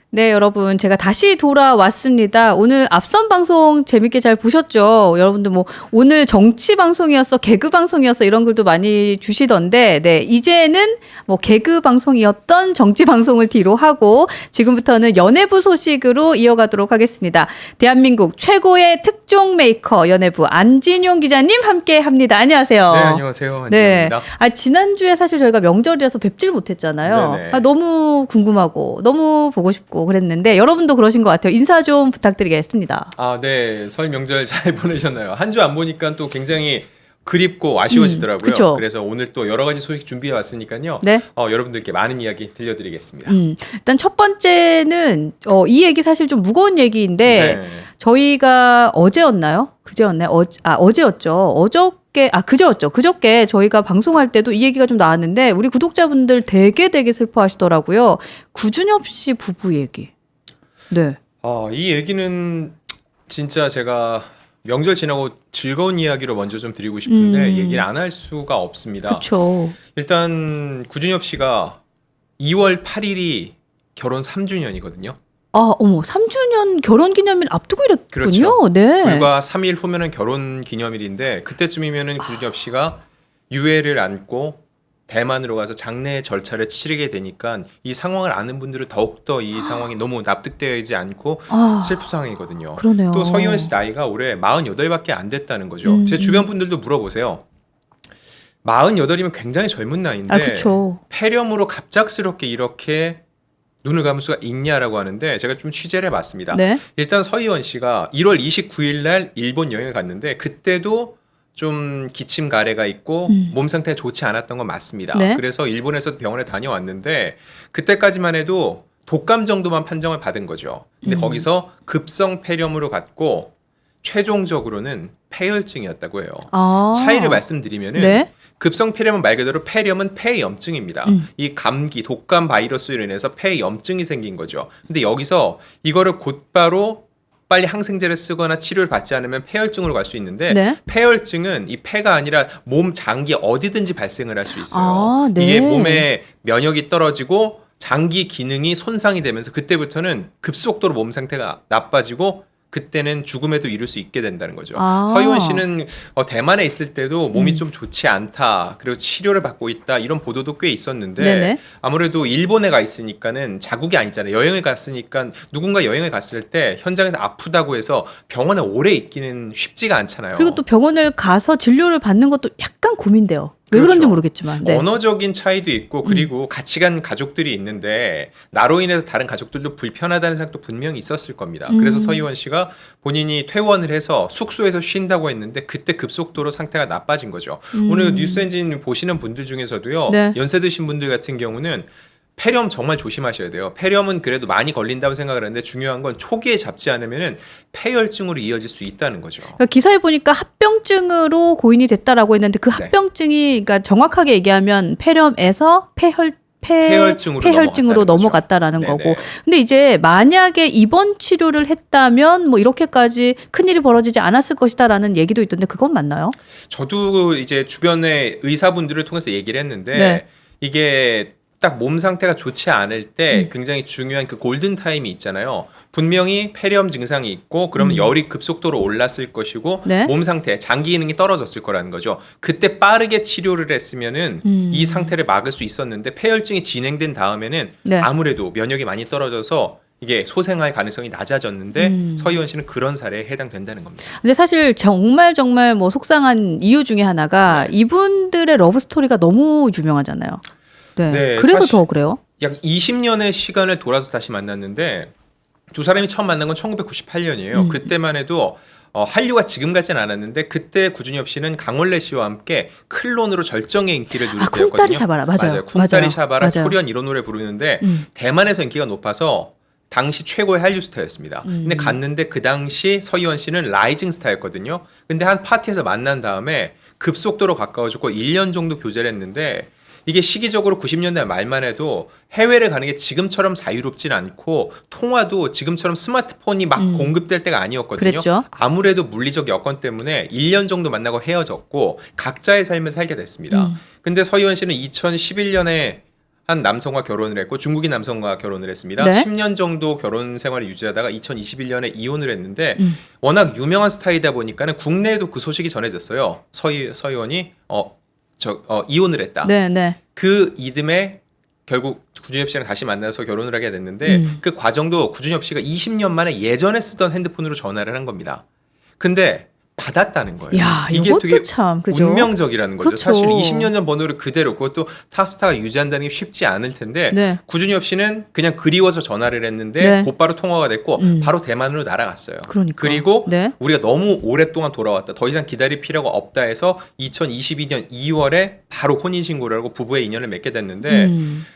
네, 여러분, 제가 다시 돌아왔습니다. 오늘 앞선 방송 재밌게 잘 보셨죠? 여러분들 뭐, 오늘 정치 방송이었어, 개그 방송이었어, 이런 글도 많이 주시던데, 네, 이제는 뭐, 개그 방송이었던 정치 방송을 뒤로 하고, 지금부터는 연예부 소식으로 이어가도록 하겠습니다. 대한민국 최고의 특종 메이커, 연예부 안진용 기자님 함께 합니다. 안녕하세요. 네, 안녕하세요. 안진용입니다. 네. 지난주에 사실 저희가 명절이라서 뵙질 못했잖아요. 너무 궁금하고, 너무 보고 싶고, 그랬는데 여러분도 그러신 것 같아요. 인사 좀 부탁드리겠습니다. 네. 설 명절 잘 보내셨나요? 한 주 안 보니까 또 굉장히 그립고 아쉬워지더라고요. 그래서 오늘 또 여러 가지 소식 준비해 왔으니까요. 네. 여러분들께 많은 이야기 들려드리겠습니다. 일단 첫 번째는 이 얘기 사실 좀 무거운 얘기인데 네. 저희가 어제였나요? 그제였나요? 어제였죠. 그제였죠. 그저께 저희가 방송할 때도 이 얘기가 좀 나왔는데 우리 구독자분들 되게 슬퍼하시더라고요. 구준엽 씨 부부 얘기. 네. 이 얘기는 진짜 제가 명절 지나고 즐거운 이야기로 먼저 좀 드리고 싶은데 얘기를 안 할 수가 없습니다. 그렇죠. 일단 구준엽 씨가 2월 8일이 결혼 3주년이거든요. 어머, 3주년 결혼 기념일 앞두고 이랬군요. 그렇죠. 네. 불과 3일 후면은 결혼 구념일인데 그때쯤이면은 구준엽 씨가 유해를 안고 대만으로 가서 장례 절차를 치르게 되니까 이 상황을 아는 분들은 더욱더 이 상황이 너무 납득되지 않고 슬픈 상황이거든요. 그러네요. 또 서희원 씨 나이가 올해 48밖에 안 됐다는 거죠. 제 주변 분들도 물어보세요. 48이면 굉장히 젊은 나이인데 그쵸. 폐렴으로 갑작스럽게 이렇게 눈을 감을 수가 있냐라고 하는데 제가 좀 취재를 해봤습니다. 네. 일단 서희원 씨가 1월 29일 날 일본 여행을 갔는데 그때도 좀 기침 가래가 있고 몸 상태가 좋지 않았던 건 맞습니다. 네. 그래서 일본에서 병원에 다녀왔는데 그때까지만 해도 독감 정도만 판정을 받은 거죠. 근데 거기서 급성 폐렴으로 갔고 최종적으로는 폐혈증이었다고 해요. 차이를 말씀드리면은 네. 급성 폐렴은 말 그대로 폐렴은 폐염증입니다. 이 감기, 독감 바이러스로 인해서 폐염증이 생긴 거죠. 근데 여기서 이거를 곧바로 빨리 항생제를 쓰거나 치료를 받지 않으면 폐혈증으로 갈 수 있는데 네. 폐혈증은 이 폐가 아니라 몸 장기 어디든지 발생을 할 수 있어요. 네. 이게 몸의 면역이 떨어지고 장기 기능이 손상이 되면서 그때부터는 급속도로 몸 상태가 나빠지고 그때는 죽음에도 이를 수 있게 된다는 거죠. 서희원 씨는 대만에 있을 때도 몸이 좀 좋지 않다. 그리고 치료를 받고 있다. 이런 보도도 꽤 있었는데 네네. 아무래도 일본에 가 있으니까는 자국이 아니잖아요. 여행을 갔으니까 누군가 여행을 갔을 때 현장에서 아프다고 해서 병원에 오래 있기는 쉽지가 않잖아요. 그리고 또 병원을 가서 진료를 받는 것도 약간 고민돼요. 왜 그렇죠. 그런지 모르겠지만. 네. 언어적인 차이도 있고 그리고 같이 간 가족들이 있는데 나로 인해서 다른 가족들도 불편하다는 생각도 분명히 있었을 겁니다. 그래서 서희원 씨가 본인이 퇴원을 해서 숙소에서 쉰다고 했는데 그때 급속도로 상태가 나빠진 거죠. 오늘 뉴스엔진 보시는 분들 중에서도요. 네. 연세 드신 분들 같은 경우는 폐렴 정말 조심하셔야 돼요. 폐렴은 그래도 많이 걸린다고 생각을 하는데 중요한 건 초기에 잡지 않으면 폐혈증으로 이어질 수 있다는 거죠. 그러니까 기사에 보니까 합병증으로 고인이 됐다라고 했는데 그 합병증이 그러니까 정확하게 얘기하면 폐렴에서 폐혈증으로 넘어갔다라는 거죠. 거고. 근데 이제 만약에 입원 치료를 했다면 뭐 이렇게까지 큰일이 벌어지지 않았을 것이다라는 얘기도 있던데 그건 맞나요? 저도 이제 주변의 의사분들을 통해서 얘기를 했는데 네. 이게 딱 몸 상태가 좋지 않을 때 굉장히 중요한 그 골든 타임이 있잖아요. 분명히 폐렴 증상이 있고 그러면 열이 급속도로 올랐을 것이고 네. 몸 상태, 장기 기능이 떨어졌을 거라는 거죠. 그때 빠르게 치료를 했으면은 이 상태를 막을 수 있었는데 폐혈증이 진행된 다음에는 네. 아무래도 면역이 많이 떨어져서 이게 소생할 가능성이 낮아졌는데 서희원 씨는 그런 사례에 해당된다는 겁니다. 근데 사실 정말 뭐 속상한 이유 중에 하나가 이분들의 러브 스토리가 너무 유명하잖아요. 네. 그래서 더 그래요? 약 20년의 시간을 돌아서 다시 만났는데 두 사람이 처음 만난 건 1998년이에요. 그때만 해도 한류가 지금 같진 않았는데 그때 구준엽 씨는 강원래 씨와 함께 클론으로 절정의 인기를 누릴 때였거든요. 쿵따리 샤바라 맞아요. 쿵따리 샤바라, 맞아요. 초련 이런 노래 부르는데 대만에서 인기가 높아서 당시 최고의 한류 스타였습니다. 근데 갔는데 그 당시 서희원 씨는 라이징 스타였거든요. 근데 한 파티에서 만난 다음에 급속도로 가까워졌고 1년 정도 교제를 했는데 이게 시기적으로 90년대 말만 해도 해외를 가는 게 지금처럼 자유롭진 않고 통화도 지금처럼 스마트폰이 막 공급될 때가 아니었거든요. 그랬죠. 아무래도 물리적 여건 때문에 1년 정도 만나고 헤어졌고 각자의 삶을 살게 됐습니다. 근데 서희원 씨는 2011년에 한 남성과 결혼을 했고 중국인 남성과 결혼을 했습니다. 네. 10년 정도 결혼 생활을 유지하다가 2021년에 이혼을 했는데 워낙 유명한 스타이다 보니까는 국내에도 그 소식이 전해졌어요. 서희원이 이혼을 했다. 네, 네. 그 이듬해 결국 구준엽 씨랑 다시 만나서 결혼을 하게 됐는데 그 과정도 구준엽 씨가 20년 만에 예전에 쓰던 핸드폰으로 전화를 한 겁니다. 근데 받았다는 거예요. 야, 이게 이것도 되게 참 그죠? 운명적이라는 거죠. 그렇죠. 사실 20년 전 번호를 그대로 그것도 탑스타가 유지한다는 게 쉽지 않을 텐데 네. 구준엽 씨는 그냥 그리워서 전화를 했는데 네. 곧바로 통화가 됐고 바로 대만으로 날아갔어요. 그러니까. 그리고 네. 우리가 너무 오랫동안 돌아왔다. 더 이상 기다릴 필요가 없다 해서 2022년 2월에 바로 혼인신고를 하고 부부의 인연을 맺게 됐는데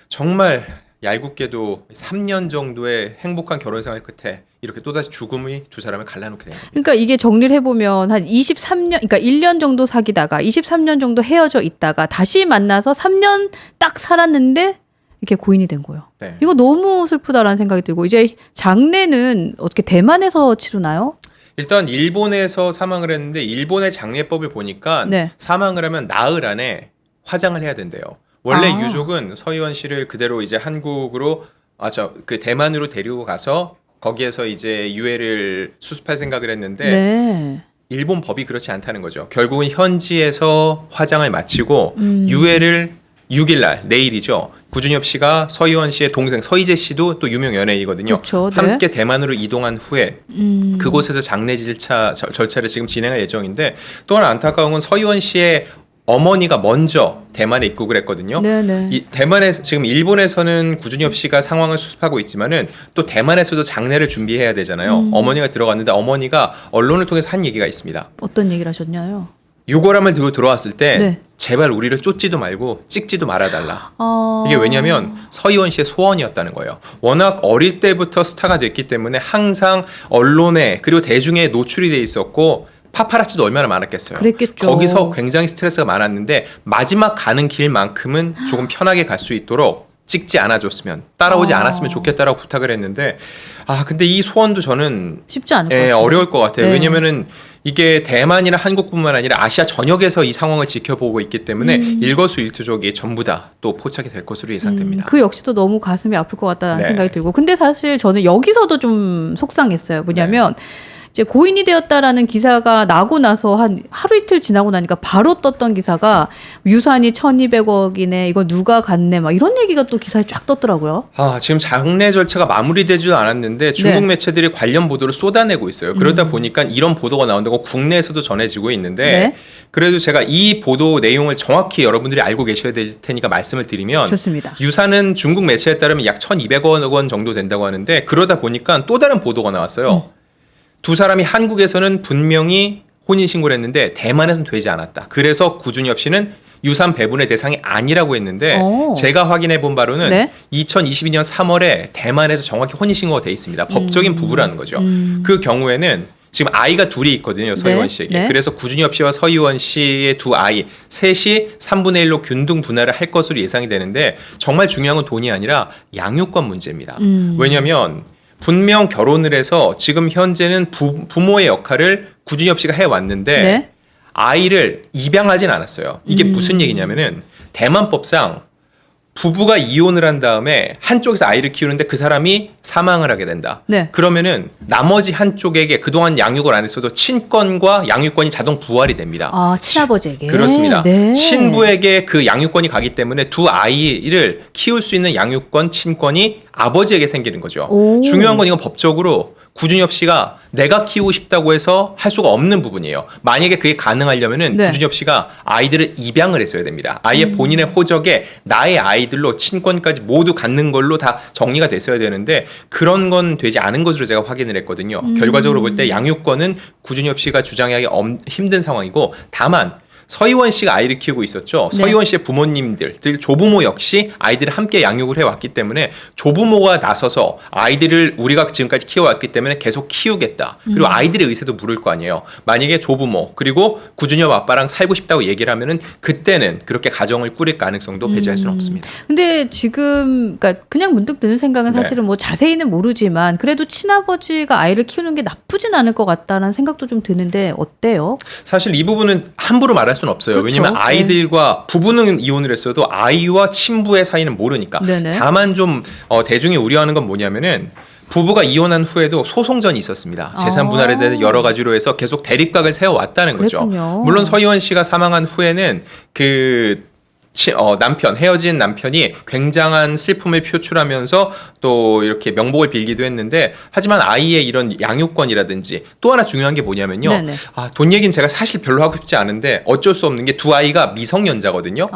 정말 얄궂게도 3년 정도의 행복한 결혼 생활 끝에 이렇게 또다시 죽음이 두 사람을 갈라놓게 된 겁니다. 그러니까 이게 정리를 해보면 한 23년, 그러니까 1년 정도 사귀다가 23년 정도 헤어져 있다가 다시 만나서 3년 딱 살았는데 이렇게 고인이 된 거예요. 네. 이거 너무 슬프다라는 생각이 들고 이제 장례는 어떻게 대만에서 치르나요? 일단 일본에서 사망을 했는데 일본의 장례법을 보니까 네. 사망을 하면 나흘 안에 화장을 해야 된대요. 원래 아. 유족은 서희원 씨를 그대로 이제 한국으로 그 대만으로 데리고 가서 거기에서 이제 유해를 수습할 생각을 했는데 네. 일본 법이 그렇지 않다는 거죠. 결국은 현지에서 화장을 마치고 유해를 6일 날 내일이죠. 구준엽 씨가 서희원 씨의 동생 서희재 씨도 또 유명 연예인이거든요. 그렇죠. 네. 함께 대만으로 이동한 후에 그곳에서 장례 절차를 지금 진행할 예정인데 또 하나 안타까운 건 서희원 씨의 어머니가 먼저 대만에 입국을 했거든요. 네네. 이 대만에서 지금 일본에서는 구준엽 씨가 상황을 수습하고 있지만은 또 대만에서도 장례를 준비해야 되잖아요. 어머니가 들어갔는데 어머니가 언론을 통해서 한 얘기가 있습니다. 어떤 얘기를 하셨냐요? 유골함을 들고 들어왔을 때 네. 제발 우리를 쫓지도 말고 찍지도 말아달라. 아... 이게 왜냐하면 서희원 씨의 소원이었다는 거예요. 워낙 어릴 때부터 스타가 됐기 때문에 항상 언론에 그리고 대중에 노출이 돼 있었고 파파라치도 얼마나 많았겠어요. 그랬겠죠. 거기서 굉장히 스트레스가 많았는데 마지막 가는 길만큼은 조금 편하게 갈 수 있도록 찍지 않아줬으면 따라오지 않았으면 좋겠다라고 부탁을 했는데 근데 이 소원도 저는 쉽지 않을 것 같아요. 어려울 것 같아요. 네. 왜냐면은 이게 대만이나 한국뿐만 아니라 아시아 전역에서 이 상황을 지켜보고 있기 때문에 일거수일투족이 전부 다 또 포착이 될 것으로 예상됩니다. 그 역시도 너무 가슴이 아플 것 같다는 네. 생각이 들고 근데 사실 저는 여기서도 좀 속상했어요. 뭐냐면 네. 이제 고인이 되었다라는 기사가 나고 나서 한 하루 이틀 지나고 나니까 바로 떴던 기사가 유산이 1,200억이네 이거 누가 갔네 막 이런 얘기가 또 기사에 쫙 떴더라고요. 지금 장례 절차가 마무리되지도 않았는데 중국 네. 매체들이 관련 보도를 쏟아내고 있어요. 그러다 보니까 이런 보도가 나온다고 국내에서도 전해지고 있는데 네. 그래도 제가 이 보도 내용을 정확히 여러분들이 알고 계셔야 될 테니까 말씀을 드리면 좋습니다. 유산은 중국 매체에 따르면 약 1,200억 원 정도 된다고 하는데 그러다 보니까 또 다른 보도가 나왔어요. 두 사람이 한국에서는 분명히 혼인신고를 했는데 대만에서는 되지 않았다. 그래서 구준엽 씨는 유산 배분의 대상이 아니라고 했는데 오. 제가 확인해 본 바로는 네. 2022년 3월에 대만에서 정확히 혼인신고가 돼 있습니다. 법적인 부부라는 거죠. 그 경우에는 지금 아이가 둘이 있거든요. 서희원 네. 씨에게. 네. 그래서 구준엽 씨와 서희원 씨의 두 아이 셋이 3분의 1로 균등 분할을 할 것으로 예상이 되는데 정말 중요한 건 돈이 아니라 양육권 문제입니다. 왜냐하면 분명 결혼을 해서 지금 현재는 부모의 역할을 구준엽 씨가 해왔는데 네. 아이를 입양하진 않았어요. 이게 무슨 얘기냐면은 대만법상 부부가 이혼을 한 다음에 한쪽에서 아이를 키우는데 그 사람이 사망을 하게 된다. 네. 그러면은 나머지 한쪽에게 그동안 양육을 안 했어도 친권과 양육권이 자동 부활이 됩니다. 친아버지에게. 그렇습니다. 네. 친부에게 그 양육권이 가기 때문에 두 아이를 키울 수 있는 양육권, 친권이 아버지에게 생기는 거죠. 오. 중요한 건 이건 법적으로 구준엽 씨가 내가 키우고 싶다고 해서 할 수가 없는 부분이에요. 만약에 그게 가능하려면은 네. 구준엽 씨가 아이들을 입양을 했어야 됩니다. 아예 본인의 호적에 나의 아이들로 친권까지 모두 갖는 걸로 다 정리가 됐어야 되는데 그런 건 되지 않은 것으로 제가 확인을 했거든요. 결과적으로 볼 때 양육권은 구준엽 씨가 주장하기 힘든 상황이고 다만 서희원 씨가 아이를 키우고 있었죠. 네. 서희원 씨의 부모님들, 조부모 역시 아이들을 함께 양육을 해왔기 때문에 조부모가 나서서 아이들을 우리가 지금까지 키워왔기 때문에 계속 키우겠다. 그리고 아이들의 의사도 물을 거 아니에요. 만약에 조부모 그리고 구준엽 아빠랑 살고 싶다고 얘기를 하면은 그때는 그렇게 가정을 꾸릴 가능성도 배제할 수는 없습니다. 근데 지금 그러니까 그냥 문득 드는 생각은 네. 사실은 뭐 자세히는 모르지만 그래도 친아버지가 아이를 키우는 게 나쁘진 않을 것 같다는 생각도 좀 드는데 어때요? 사실 이 부분은 함부로 말할 수 수는 없어요. 그렇죠. 왜냐면 아이들과 부부는 이혼을 했어도 아이와 친부의 사이는 모르니까. 네네. 다만 좀 대중이 우려하는 건 뭐냐면은 부부가 이혼한 후에도 소송전이 있었습니다. 재산 분할에 대해 여러 가지로 해서 계속 대립각을 세워왔다는 거죠. 그랬군요. 물론 서희원 씨가 사망한 후에는 헤어진 남편이 굉장한 슬픔을 표출하면서 또 이렇게 명복을 빌기도 했는데, 하지만 아이의 이런 양육권이라든지 또 하나 중요한 게 뭐냐면요. 네네. 돈 얘기는 제가 사실 별로 하고 싶지 않은데 어쩔 수 없는 게 두 아이가 미성년자거든요.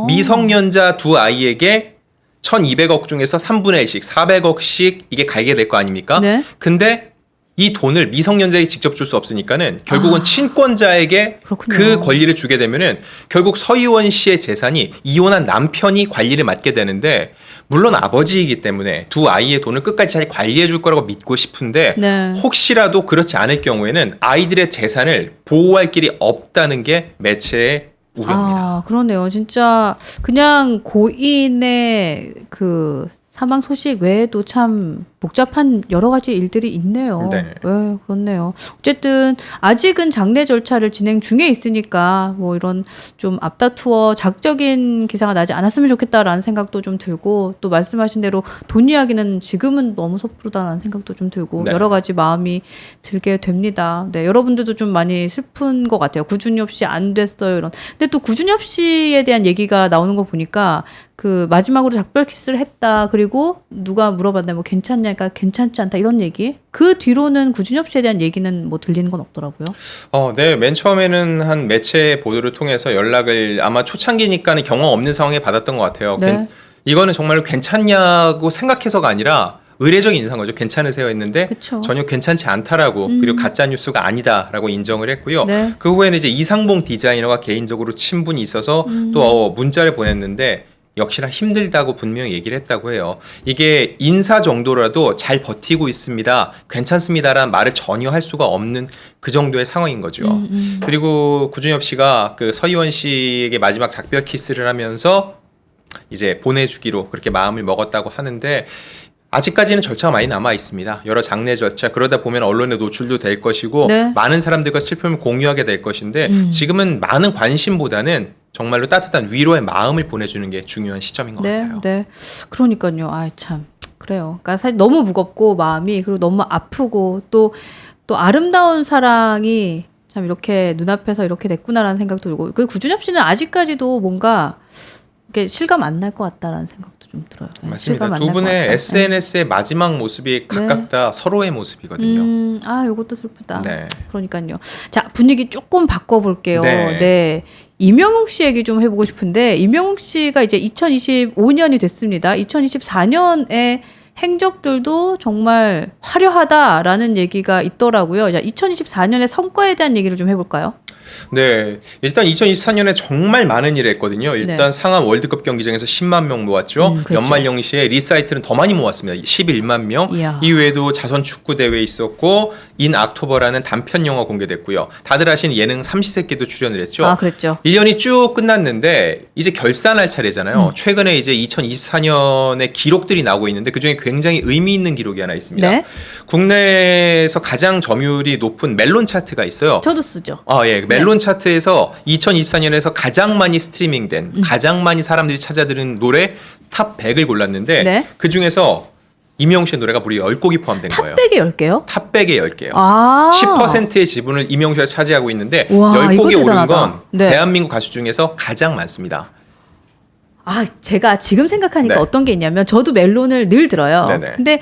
미성년자 두 아이에게 1200억 중에서 3분의 1씩 400억씩 이게 가게 될 거 아닙니까? 네. 근데 이 돈을 미성년자에게 직접 줄 수 없으니까는 결국은 친권자에게 그렇군요. 그 권리를 주게 되면은 결국 서희원 씨의 재산이 이혼한 남편이 관리를 맡게 되는데, 물론 아버지이기 때문에 두 아이의 돈을 끝까지 잘 관리해 줄 거라고 믿고 싶은데 네. 혹시라도 그렇지 않을 경우에는 아이들의 재산을 보호할 길이 없다는 게 매체의 우려입니다. 그러네요. 진짜 그냥 고인의 그 사망 소식 외에도 참 복잡한 여러 가지 일들이 있네요. 네. 네, 그렇네요. 어쨌든 아직은 장례 절차를 진행 중에 있으니까 뭐 이런 좀 앞다투어 자극적인 기사가 나지 않았으면 좋겠다라는 생각도 좀 들고, 또 말씀하신 대로 돈 이야기는 지금은 너무 섣부르다는 생각도 좀 들고 네. 여러 가지 마음이 들게 됩니다. 네, 여러분들도 좀 많이 슬픈 것 같아요. 구준엽 씨 안 됐어요 이런. 근데 또 구준엽 씨에 대한 얘기가 나오는 거 보니까 그 마지막으로 작별 키스를 했다. 그리고 누가 물어봤나요? 뭐 괜찮냐니까 괜찮지 않다 이런 얘기. 그 뒤로는 구준엽 씨에 대한 얘기는 뭐 들리는 건 없더라고요. 네, 맨 처음에는 한 매체 보도를 통해서 연락을 아마 초창기니까는 경험 없는 상황에 받았던 것 같아요. 네. 이거는 정말 괜찮냐고 생각해서가 아니라 의례적인 인사인 거죠. 괜찮으세요 했는데 그쵸. 전혀 괜찮지 않다라고, 그리고 가짜 뉴스가 아니다라고 인정을 했고요. 네. 그 후에는 이제 이상봉 디자이너가 개인적으로 친분이 있어서 또 문자를 보냈는데 역시나 힘들다고 분명히 얘기를 했다고 해요. 이게 인사 정도라도 잘 버티고 있습니다, 괜찮습니다라는 말을 전혀 할 수가 없는 그 정도의 상황인 거죠. 그리고 구준엽 씨가 그 서희원 씨에게 마지막 작별 키스를 하면서 이제 보내주기로 그렇게 마음을 먹었다고 하는데, 아직까지는 절차가 많이 남아 있습니다. 여러 장례 절차, 그러다 보면 언론에 노출도 될 것이고 네. 많은 사람들과 슬픔을 공유하게 될 것인데 지금은 많은 관심보다는 정말로 따뜻한 위로의 마음을 보내주는 게 중요한 시점인 것 같아요. 네. 그러니까요. 참 그래요. 그러니까 사실 너무 무겁고 마음이, 그리고 너무 아프고 또 아름다운 사랑이 참 이렇게 눈앞에서 이렇게 됐구나라는 생각도 들고, 그 구준엽 씨는 아직까지도 뭔가 이렇게 실감 안 날 것 같다라는 생각도 좀 들어요. 네, 맞습니다. 실감 안 두 날것 분의 같다. SNS의 마지막 모습이 각각 다 서로의 모습이거든요. 요것도 슬프다. 네. 그러니까요. 자, 분위기 조금 바꿔볼게요. 네. 네. 이명웅 씨 얘기 좀 해보고 싶은데, 이명웅 씨가 이제 2025년이 됐습니다. 2024년에 행적들도 정말 화려하다라는 얘기가 있더라고요. 자, 2024년의 성과에 대한 얘기를 좀 해볼까요? 네, 일단 2024년에 정말 많은 일을 했거든요. 일단 네. 상암 월드컵 경기장에서 10만 명 모았죠. 그렇죠. 연말 영시에 리사이트는 더 많이 모았습니다. 11만 명. 이야. 이외에도 자선 축구 대회 있었고, 인 악토버라는 단편 영화 공개됐고요. 다들 아시는 예능 삼시세끼도 출연을 했죠. 아, 그랬죠. 1년이 쭉 끝났는데 이제 결산할 차례잖아요. 최근에 이제 2024년에 기록들이 나오고 있는데 그중에 굉장히 의미 있는 기록이 하나 있습니다. 네. 국내에서 가장 점유율이 높은 멜론 차트가 있어요. 저도 쓰죠. 예. 멜론 차트에서 2024년에서 가장 많이 스트리밍된, 가장 많이 사람들이 찾아 들은 노래 탑 100을 골랐는데 네. 그 중에서 임영웅 씨의 노래가 무려 10곡이 포함된 거예요. 탑백에 10개요? 탑 100에 10개요. 10%의 지분을 임영웅 씨가 차지하고 있는데 와, 10곡이 이거 오른 대단하다. 건 네. 대한민국 가수 중에서 가장 많습니다. 제가 지금 생각하니까 네. 어떤 게 있냐면, 저도 멜론을 늘 들어요. 네네. 근데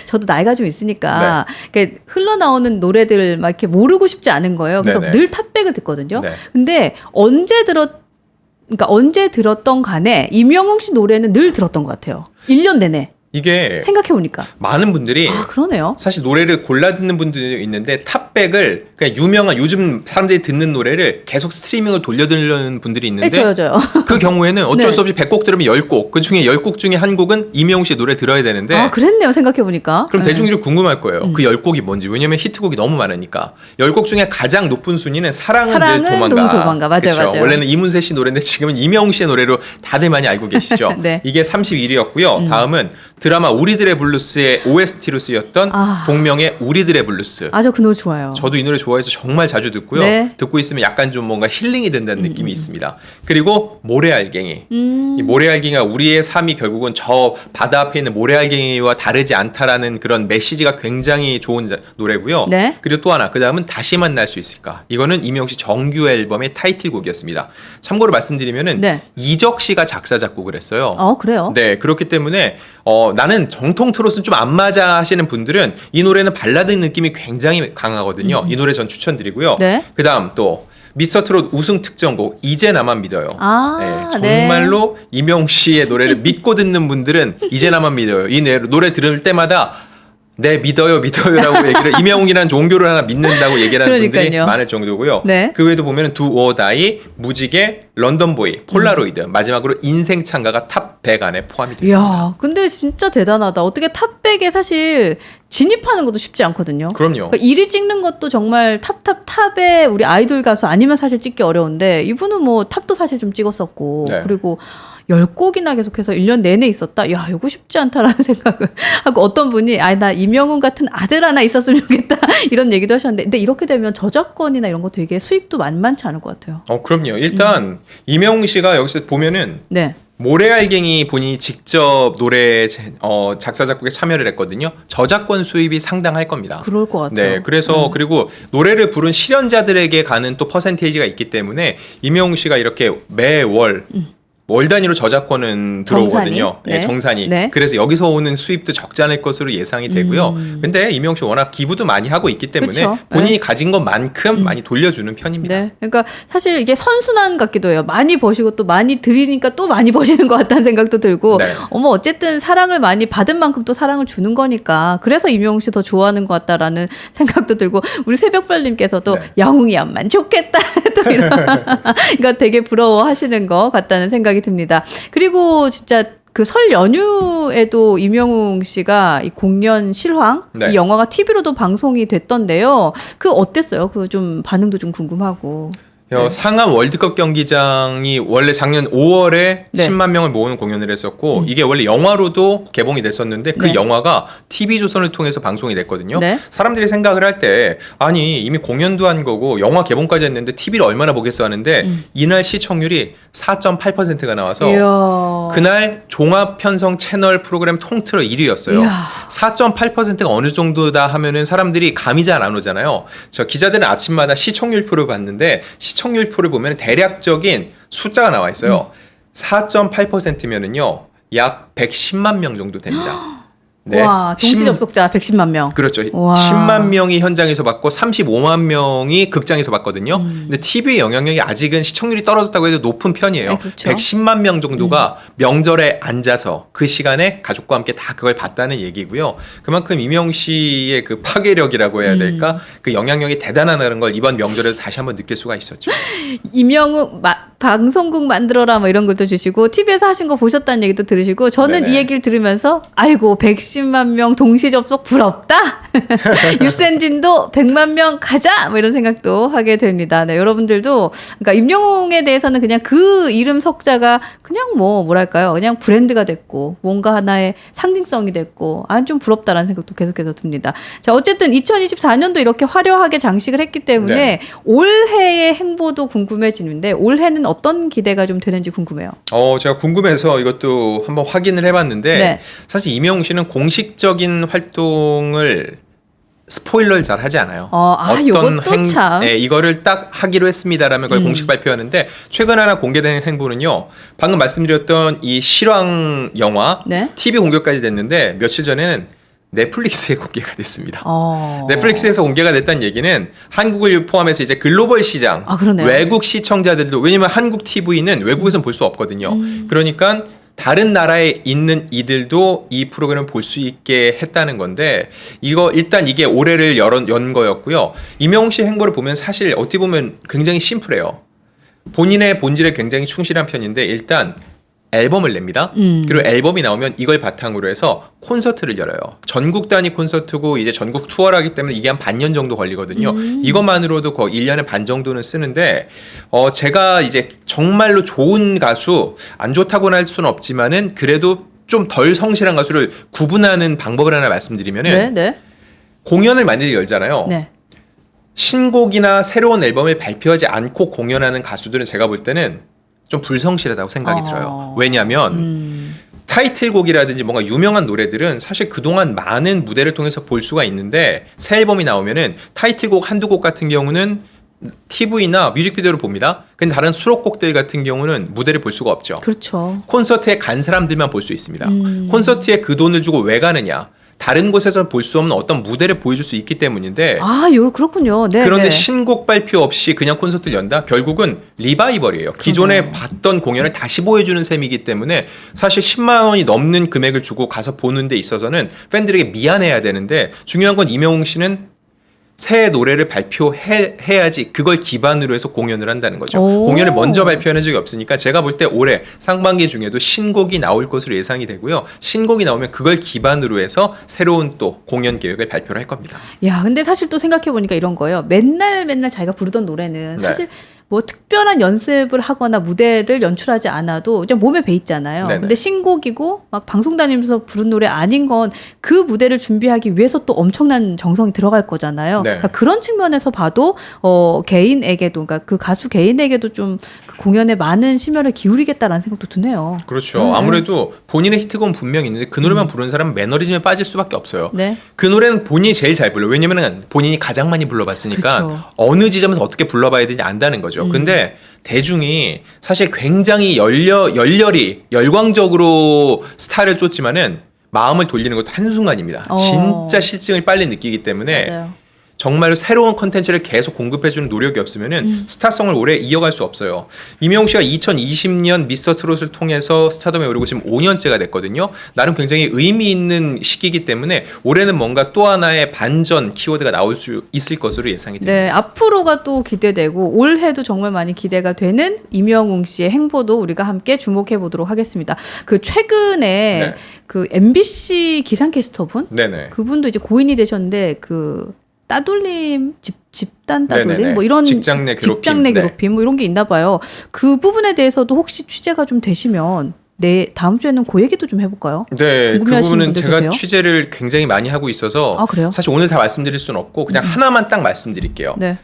저도 나이가 좀 있으니까 이렇게 흘러나오는 노래들 막 이렇게 모르고 싶지 않은 거예요. 그래서 네네. 늘 탑백을 듣거든요. 네. 근데 언제 들었던 간에 임영웅 씨 노래는 늘 들었던 것 같아요. 1년 내내. 이게 생각해보니까. 많은 분들이 그러네요. 사실 노래를 골라 듣는 분들이 있는데 탑백을 그냥 유명한 요즘 사람들이 듣는 노래를 계속 스트리밍을 돌려드리는 분들이 있는데 저요. 그 경우에는 어쩔 네. 수 없이 100곡 들으면 10곡, 그 중에 10곡 중에 한 곡은 임영웅 씨 노래 들어야 되는데 그랬네요. 생각해보니까. 그럼 네. 대중들이 궁금할 거예요. 그 10곡이 뭔지. 왜냐면 히트곡이 너무 많으니까. 10곡 중에 가장 높은 순위는 사랑은 늘 사랑은 도망가. 늘 도망가. 맞아요, 그쵸? 맞아요. 원래는 이문세 씨 노래인데 지금은 임영웅 씨의 노래로 다들 많이 알고 계시죠. 네. 이게 31위였고요. 다음은 드라마 우리들의 블루스의 OST로 쓰였던 동명의 우리들의 블루스. 저 그 노래 좋아요. 저도 이 노래 좋아해서 정말 자주 듣고요. 네. 듣고 있으면 약간 좀 뭔가 힐링이 된다는 느낌이 있습니다. 그리고 모래알갱이. 이 모래알갱이가 우리의 삶이 결국은 저 바다 앞에 있는 모래알갱이와 다르지 않다라는 그런 메시지가 굉장히 좋은 노래고요. 네. 그리고 또 하나, 그 다음은 다시 만날 수 있을까. 이거는 이명웅 씨 정규 앨범의 타이틀곡이었습니다. 참고로 말씀드리면은 네. 이적 씨가 작사 작곡을 했어요. 그래요? 네, 그렇기 때문에 나는 정통 트롯은 좀 안 맞아 하시는 분들은 이 노래는 발라드 느낌이 굉장히 강하거든요. 이 노래 전 추천드리고요. 네. 그다음 또 미스터 트롯 우승 특전곡 이제 나만 믿어요. 네, 정말로 이명웅 씨의 노래를 믿고 듣는 분들은 이제 나만 믿어요. 이 노래 들을 때마다 네, 믿어요라고 얘기를, 이명웅이라는 종교를 하나 믿는다고 얘기를 하는 분들이 많을 정도고요. 네. 그 외에도 보면 Do or Die, 무지개, 런던보이, 폴라로이드, 마지막으로 인생 찬가가 탑 100 안에 포함이 됐습니다. 이야, 근데 진짜 대단하다. 어떻게 탑 100에 사실 진입하는 것도 쉽지 않거든요. 그럼요. 그러니까 1위 찍는 것도 정말 탑에 우리 아이돌 가수 아니면 사실 찍기 어려운데, 이분은 뭐 탑도 사실 좀 찍었었고, 네. 그리고 10곡이나 계속해서 1년 내내 있었다? 야, 이거 쉽지 않다라는 생각을 하고, 어떤 분이 나 이명웅 같은 아들 하나 있었으면 좋겠다 이런 얘기도 하셨는데, 근데 이렇게 되면 저작권이나 이런 거 되게 수익도 만만치 않을 것 같아요. 그럼요. 일단 이명웅 씨가 여기서 보면은 네. 모래알갱이 본인이 직접 노래 작사 작곡에 참여를 했거든요. 저작권 수입이 상당할 겁니다. 그럴 것 같아요. 네, 그래서 그리고 노래를 부른 실현자들에게 가는 또 퍼센테이지가 있기 때문에 이명웅 씨가 이렇게 매월 월 단위로 저작권은 들어오거든요. 네. 정산이. 네. 그래서 여기서 오는 수입도 적지 않을 것으로 예상이 되고요. 근데 이명웅 씨 워낙 기부도 많이 하고 있기 때문에 그쵸? 본인이 네. 가진 것만큼 많이 돌려주는 편입니다. 네. 그러니까 사실 이게 선순환 같기도 해요. 많이 버시고 또 많이 드리니까 또 많이 버시는 것 같다는 생각도 들고, 네. 어쨌든 사랑을 많이 받은 만큼 또 사랑을 주는 거니까, 그래서 이명웅 씨 더 좋아하는 것 같다라는 생각도 들고, 우리 새벽별님께서도 네. 영웅이야만 좋겠다 또 이런 이거 되게 부러워하시는 것 같다는 생각이 듭니다. 그리고 진짜 그 설 연휴에도 이명웅 씨가 이 공연 실황, 네. 이 영화가 TV로도 방송이 됐던데요. 그 어땠어요? 그 좀 반응도 좀 궁금하고. 네. 상암 월드컵 경기장이 원래 작년 5월에 네. 10만 명을 모으는 공연을 했었고, 이게 원래 영화로도 개봉이 됐었는데 그 네. 영화가 TV조선을 통해서 방송이 됐거든요. 네. 사람들이 생각을 할 때 아니 이미 공연도 한 거고 영화 개봉까지 했는데 TV를 얼마나 보겠어 하는데 이날 시청률이 4.8%가 나와서 이야. 그날 종합 편성 채널 프로그램 통틀어 1위였어요. 4.8%가 어느 정도다 하면은 사람들이 감이 잘 안 오잖아요. 저 기자들은 아침마다 시청률표를 봤는데 시청률표를 보면 대략적인 숫자가 나와 있어요. 4.8%면은요 약 110만 명 정도 됩니다. 네. 와, 동시 접속자 110만 명. 그렇죠. 와. 10만 명이 현장에서 봤고 35만 명이 극장에서 봤거든요. 근데 TV의 영향력이 아직은 시청률이 떨어졌다고 해도 높은 편이에요. 네, 그렇죠. 110만 명 정도가 명절에 앉아서 그 시간에 가족과 함께 다 그걸 봤다는 얘기고요. 그만큼 이명웅 씨의 그 파괴력이라고 해야 될까? 그 영향력이 대단하다는 걸 이번 명절에도 다시 한번 느낄 수가 있었죠. 이명웅 방송국 만들어라 뭐 이런 것도 주시고, TV에서 하신 거 보셨다는 얘기도 들으시고, 저는 네네. 이 얘기를 들으면서 아이고 110만 명 동시 접속 부럽다. 유센진도 100만 명 가자 뭐 이런 생각도 하게 됩니다. 네, 여러분들도 그러니까 임영웅에 대해서는 그냥 그 이름 석자가 그냥 뭐랄까요, 그냥 브랜드가 됐고 뭔가 하나의 상징성이 됐고, 좀 부럽다라는 생각도 계속해서 듭니다. 자, 어쨌든 2024년도 이렇게 화려하게 장식을 했기 때문에 네. 올해의 행보도 궁금해지는데, 올해는 어떤 기대가 좀 되는지 궁금해요. 제가 궁금해서 이것도 한번 확인을 해봤는데 네. 사실 이명웅 씨는 공식적인 활동을 스포일러를 잘 하지 않아요. 요것도 참. 네, 이거를 딱 하기로 했습니다라면 그걸 공식 발표하는데, 최근 하나 공개된 행보는요. 방금 말씀드렸던 이 실황 영화 네. TV 공개까지 됐는데 며칠 전에는 넷플릭스에 공개가 됐습니다. 어. 넷플릭스에서 공개가 됐다는 얘기는 한국을 포함해서 이제 글로벌 시장, 그러네요. 외국 시청자들도, 왜냐면 한국 TV는 외국에서는 볼 수 없거든요. 그러니까 다른 나라에 있는 이들도 이 프로그램을 볼 수 있게 했다는 건데, 일단 이게 올해를 연 거였고요. 이명웅 씨 행보를 보면 사실 어떻게 보면 굉장히 심플해요. 본인의 본질에 굉장히 충실한 편인데, 일단 앨범을 냅니다. 그리고 앨범이 나오면 이걸 바탕으로 해서 콘서트를 열어요. 전국 단위 콘서트고 이제 전국 투어를 하기 때문에 이게 한 반년 정도 걸리거든요. 이것만으로도 거의 1년에 반 정도는 쓰는데, 제가 이제 정말로 좋은 가수, 안 좋다고는 할 수는 없지만은 그래도 좀 덜 성실한 가수를 구분하는 방법을 하나 말씀드리면은 네, 네. 공연을 만약에 열잖아요. 네. 신곡이나 새로운 앨범을 발표하지 않고 공연하는 가수들은 제가 볼 때는 좀 불성실하다고 생각이 들어요. 왜냐하면 타이틀곡이라든지 뭔가 유명한 노래들은 사실 그동안 많은 무대를 통해서 볼 수가 있는데 새 앨범이 나오면은 타이틀곡 한두 곡 같은 경우는 TV나 뮤직비디오를 봅니다. 근데 다른 수록곡들 같은 경우는 무대를 볼 수가 없죠. 그렇죠. 콘서트에 간 사람들만 볼 수 있습니다. 콘서트에 그 돈을 주고 왜 가느냐? 다른 곳에서 볼 수 없는 어떤 무대를 보여줄 수 있기 때문인데 그렇군요. 네, 그런데 네. 신곡 발표 없이 그냥 콘서트를 연다? 결국은 리바이벌이에요. 기존에 봤던 공연을 다시 보여주는 셈이기 때문에 사실 10만 원이 넘는 금액을 주고 가서 보는 데 있어서는 팬들에게 미안해야 되는데 중요한 건 임영웅 씨는 새 노래를 발표해야지 그걸 기반으로 해서 공연을 한다는 거죠. 공연을 먼저 발표하는 적이 없으니까 제가 볼 때 올해 상반기 중에도 신곡이 나올 것으로 예상이 되고요. 신곡이 나오면 그걸 기반으로 해서 새로운 또 공연 계획을 발표를 할 겁니다. 야, 근데 사실 또 생각해보니까 이런 거예요. 맨날 자기가 부르던 노래는 네. 사실 뭐 특별한 연습을 하거나 무대를 연출하지 않아도 그냥 몸에 배 있잖아요. 네네. 근데 신곡이고 막 방송 다니면서 부른 노래 아닌 건 그 무대를 준비하기 위해서 또 엄청난 정성이 들어갈 거잖아요. 네. 그러니까 그런 측면에서 봐도 개인에게도, 그러니까 그 가수 개인에게도 좀 그 공연에 많은 심혈을 기울이겠다라는 생각도 드네요. 그렇죠. 아무래도 본인의 히트곡은 분명히 있는데 그 노래만 부르는 사람은 매너리즘에 빠질 수밖에 없어요. 네. 그 노래는 본인이 제일 잘 불러요. 왜냐면 본인이 가장 많이 불러봤으니까 그렇죠. 어느 지점에서 어떻게 불러봐야 되는지 안다는 거죠. 근데 대중이 사실 굉장히 열광적으로 스타를 쫓지만은 마음을 돌리는 것도 한순간입니다. 진짜 실증을 빨리 느끼기 때문에 맞아요. 정말로 새로운 컨텐츠를 계속 공급해주는 노력이 없으면은 스타성을 오래 이어갈 수 없어요. 임영웅 씨가 2020년 미스터 트롯을 통해서 스타덤에 오르고 지금 5년째가 됐거든요. 나름 굉장히 의미 있는 시기이기 때문에 올해는 뭔가 또 하나의 반전 키워드가 나올 수 있을 것으로 예상이 됩니다. 네, 앞으로가 또 기대되고 올해도 정말 많이 기대가 되는 임영웅 씨의 행보도 우리가 함께 주목해 보도록 하겠습니다. 그 최근에 네. 그 MBC 기상캐스터분, 네네. 그분도 이제 고인이 되셨는데 그 따돌림 집단 따돌림 네네네. 뭐 이런 직장 내 괴롭힘. 직장 내 괴롭힘 뭐 이런 게 있나 봐요. 그 부분에 대해서도 혹시 취재가 좀 되시면 다음 주에는 그 얘기도 좀 해볼까요? 네, 그 궁금해하시는 부분은 분들 제가 계세요? 취재를 굉장히 많이 하고 있어서 아, 그래요? 사실 오늘 다 말씀드릴 수는 없고 그냥 하나만 딱 말씀드릴게요. 네.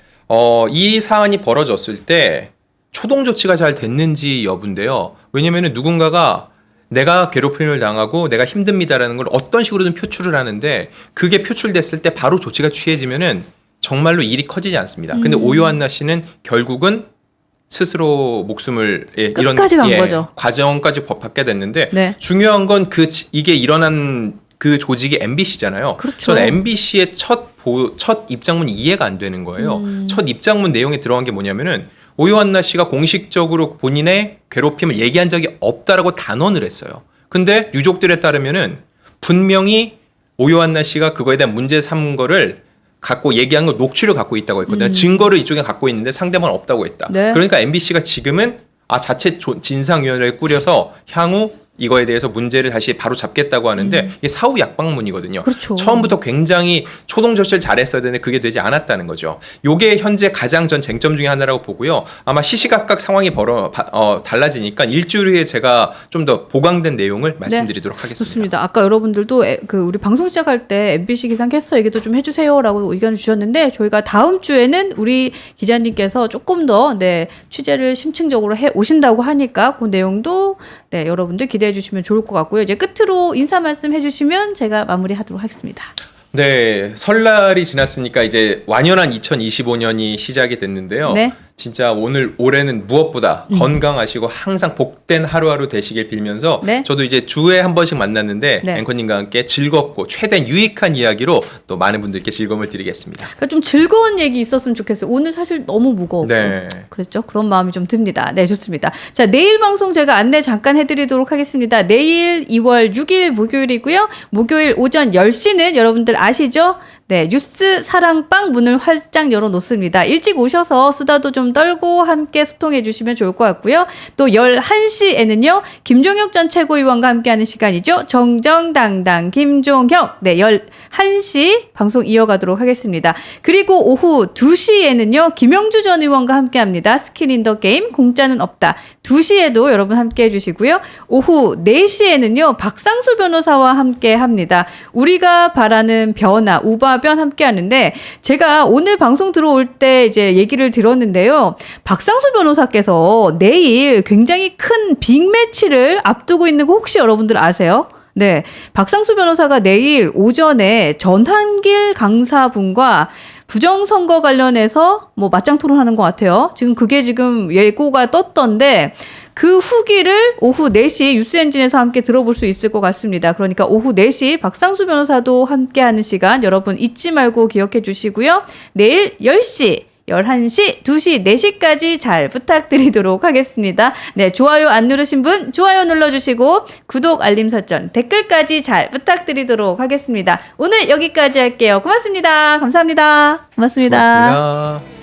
이 사안이 벌어졌을 때 초동 조치가 잘 됐는지 여부인데요. 왜냐면은 누군가가 내가 괴롭힘을 당하고 내가 힘듭니다라는 걸 어떤 식으로든 표출을 하는데 그게 표출됐을 때 바로 조치가 취해지면은 정말로 일이 커지지 않습니다. 근데 오요한나 씨는 결국은 스스로 목숨을 끝까지 간 거죠. 과정까지 받게 됐는데 네. 중요한 건 이게 일어난 그 조직이 MBC잖아요. 그렇죠. 저는 MBC의 첫 입장문이 이해가 안 되는 거예요. 첫 입장문 내용에 들어간 게 뭐냐면은 오요한나 씨가 공식적으로 본인의 괴롭힘을 얘기한 적이 없다라고 단언을 했어요. 근데 유족들에 따르면은 분명히 오요한나 씨가 그거에 대한 문제 삼은 거를 갖고 얘기한 거 녹취를 갖고 있다고 했거든요. 증거를 이쪽에 갖고 있는데 상대방은 없다고 했다. 네. 그러니까 MBC가 지금은 자체 진상위원회를 꾸려서 향후 이거에 대해서 문제를 다시 바로 잡겠다고 하는데 이게 사후 약방문이거든요. 그렇죠. 처음부터 굉장히 초동 조치를 잘했어야 되는데 그게 되지 않았다는 거죠. 요게 현재 가장 전 쟁점 중에 하나라고 보고요. 아마 시시각각 상황이 달라지니까 일주일 후에 제가 좀 더 보강된 내용을 말씀드리도록 하겠습니다. 좋습니다. 아까 여러분들도 우리 방송 시작할 때 MBC 기상캐스터 얘기도 좀 해주세요라고 의견을 주셨는데 저희가 다음 주에는 우리 기자님께서 조금 더 취재를 심층적으로 해 오신다고 하니까 그 내용도 여러분들 기대해 주시면 좋을 것 같고요. 이제 끝으로 인사 말씀 해주시면 제가 마무리하도록 하겠습니다. 네, 설날이 지났으니까 이제 완연한 2025년이 시작이 됐는데요. 네. 진짜 올해는 무엇보다 건강하시고 항상 복된 하루하루 되시길 빌면서 네. 저도 이제 주에 한 번씩 만났는데 네. 앵커님과 함께 즐겁고 최대한 유익한 이야기로 또 많은 분들께 즐거움을 드리겠습니다. 그러니까 좀 즐거운 얘기 있었으면 좋겠어요. 오늘 사실 너무 무거웠고 네. 그랬죠. 그런 마음이 좀 듭니다. 네, 좋습니다. 자, 내일 방송 제가 안내 잠깐 해드리도록 하겠습니다. 내일 2월 6일 목요일이고요. 목요일 오전 10시는 여러분들 아시죠? 네, 뉴스 사랑방 문을 활짝 열어놓습니다. 일찍 오셔서 수다도 좀 떨고 함께 소통해 주시면 좋을 것 같고요. 또 11시에는요. 김종혁 전 최고위원과 함께하는 시간이죠. 정정당당 김종혁. 네, 11시 방송 이어가도록 하겠습니다. 그리고 오후 2시에는요. 김영주 전 의원과 함께합니다. 스킨 인 더 게임 공짜는 없다. 2시에도 여러분 함께해 주시고요. 오후 4시에는요. 박상수 변호사와 함께합니다. 우리가 바라는 변화 우바변 함께 하는데 제가 오늘 방송 들어올 때 이제 얘기를 들었는데요. 박상수 변호사께서 내일 굉장히 큰 빅매치를 앞두고 있는 거 혹시 여러분들 아세요? 네. 박상수 변호사가 내일 오전에 전한길 강사분과 부정선거 관련해서 뭐 맞짱 토론하는 것 같아요. 그게 지금 예고가 떴던데 그 후기를 오후 4시 뉴스엔진에서 함께 들어볼 수 있을 것 같습니다. 그러니까 오후 4시 박상수 변호사도 함께하는 시간 여러분 잊지 말고 기억해 주시고요. 내일 10시 11시, 2시, 4시까지 잘 부탁드리도록 하겠습니다. 네, 좋아요 안 누르신 분 좋아요 눌러주시고 구독, 알림 설정, 댓글까지 잘 부탁드리도록 하겠습니다. 오늘 여기까지 할게요. 고맙습니다. 감사합니다. 고맙습니다. 고맙습니다.